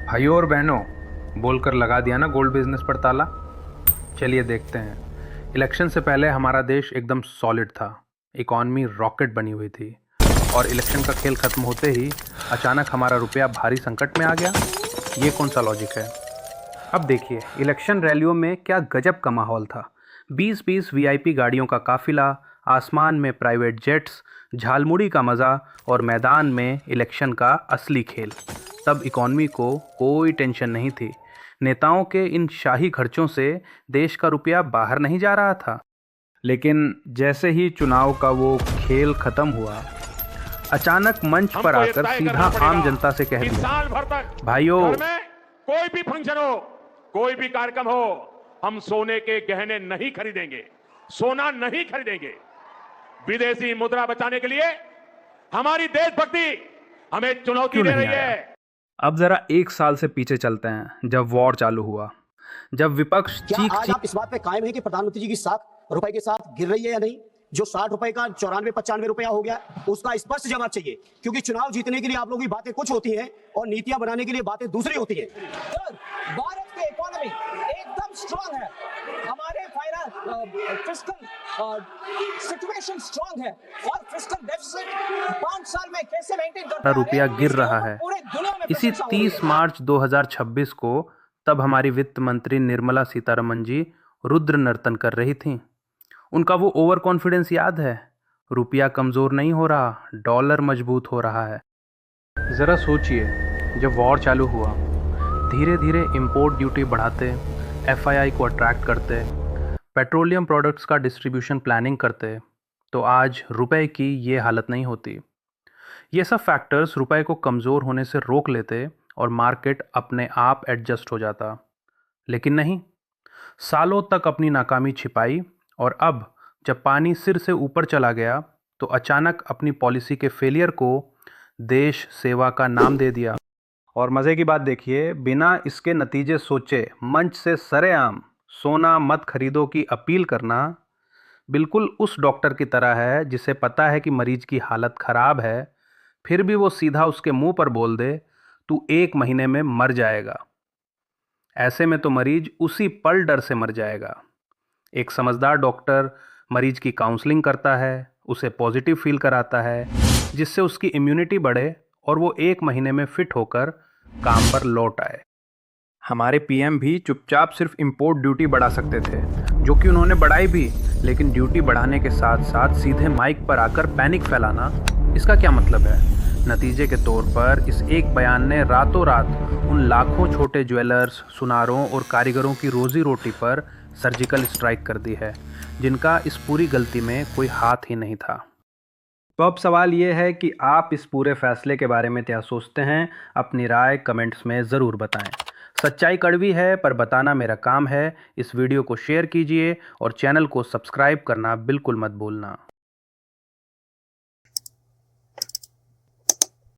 भाइयों और बहनों, बोलकर लगा दिया ना गोल्ड बिजनेस पर ताला। चलिए देखते हैं। इलेक्शन से पहले हमारा देश एकदम सॉलिड था, इकॉनमी रॉकेट बनी हुई थी, और इलेक्शन का खेल खत्म होते ही अचानक हमारा रुपया भारी संकट में आ गया। ये कौन सा लॉजिक है? अब देखिए, इलेक्शन रैलियों में क्या गजब का माहौल था। 20-20 वीआईपी गाड़ियों का काफिला, आसमान में प्राइवेट जेट्स, झालमुड़ी का मज़ा और मैदान में इलेक्शन का असली खेल। तब इकॉनमी को कोई टेंशन नहीं थी। नेताओं के इन शाही खर्चों से देश का रुपया बाहर नहीं जा रहा था। लेकिन जैसे ही चुनाव का वो खेल खत्म हुआ, अचानक मंच पर हमको ये आकर तय सीधा करना पड़ेगा आम जनता से कह कि दिया, साल भर तक भाइयों, घर में कोई भी फंक्शन हो, कोई भी कार्यक्रम हो, हम सोने के गहने नहीं खरीदेंगे, सोना नहीं खरीदेंगे। विदेशी मुद्रा बचाने के लिए हमारी देशभक्ति हमें चुनौती क्यों दे नहीं रही आया? है। अब जरा 1 साल से पीछे चलते हैं, जब वॉर चालू हुआ, जब विपक्ष क्या चीख आज चीख आप इस बात पे कायम है कि प्रधानमंत्री जी की साख रुपए के साथ गिर रही है या नहीं? जो 60 रुपए का 94-95 रुपया हो गया, उसका स्पष्ट जवाब चाहिए, क्योंकि चुनाव जीतने के लिए आप लोगों की बातें कुछ होती हैं और नीतियां बनाने के लिए बातें दूसरी होती हैं। भारत की इकोनॉमी एकदम स्ट्रांग है, हमारे फिस्कल सिचुएशन स्ट्रांग है और फिस्कल डेफिसिट 5 साल में कैसे मेंटेन करता है, रुपया गिर इसकी रहा हमको है। पूरे दुनिया में इसी प्रशंसा हो रही 30 है। मार्च 2026 को तब हमारी वित्त मंत्री निर्मला सीतारमण जी रुद्र नर्तन कर रही थीं। उनका वो ओवर कॉन्फिडेंस याद है? रुपया कमज़ोर नहीं हो रहा, डॉलर मजबूत हो रहा है। ज़रा सोचिए, जब वॉर चालू हुआ, धीरे धीरे इंपोर्ट ड्यूटी बढ़ाते, एफआईआई को अट्रैक्ट करते, पेट्रोलियम प्रोडक्ट्स का डिस्ट्रीब्यूशन प्लानिंग करते, तो आज रुपए की ये हालत नहीं होती। ये सब फैक्टर्स रुपए को कमज़ोर होने से रोक लेते और मार्केट अपने आप एडजस्ट हो जाता। लेकिन नहीं, सालों तक अपनी नाकामी छिपाई, और अब जब पानी सिर से ऊपर चला गया तो अचानक अपनी पॉलिसी के फेलियर को देश सेवा का नाम दे दिया। और मज़े की बात देखिए, बिना इसके नतीजे सोचे मंच से सरेआम सोना मत खरीदो की अपील करना बिल्कुल उस डॉक्टर की तरह है जिसे पता है कि मरीज की हालत ख़राब है, फिर भी वो सीधा उसके मुंह पर बोल दे, तू 1 महीने में मर जाएगा। ऐसे में तो मरीज उसी पल डर से मर जाएगा। एक समझदार डॉक्टर मरीज की काउंसलिंग करता है, उसे पॉजिटिव फील कराता है, जिससे उसकी इम्यूनिटी बढ़े और वो 1 महीने में फिट होकर काम पर लौट आए। हमारे पीएम भी चुपचाप सिर्फ इंपोर्ट ड्यूटी बढ़ा सकते थे, जो कि उन्होंने बढ़ाई भी, लेकिन ड्यूटी बढ़ाने के साथ साथ सीधे माइक पर आकर पैनिक फैलाना, इसका क्या मतलब है? नतीजे के तौर पर इस एक बयान ने रातों रात उन लाखों छोटे ज्वेलर्स, सुनारों और कारीगरों की रोजी रोटी पर सर्जिकल स्ट्राइक कर दी है, जिनका इस पूरी गलती में कोई हाथ ही नहीं था। तो अब सवाल ये है कि आप इस पूरे फैसले के बारे में क्या सोचते हैं? अपनी राय कमेंट्स में ज़रूर बताएं। सच्चाई कड़वी है, पर बताना मेरा काम है। इस वीडियो को शेयर कीजिए और चैनल को सब्सक्राइब करना बिल्कुल मत भूलना।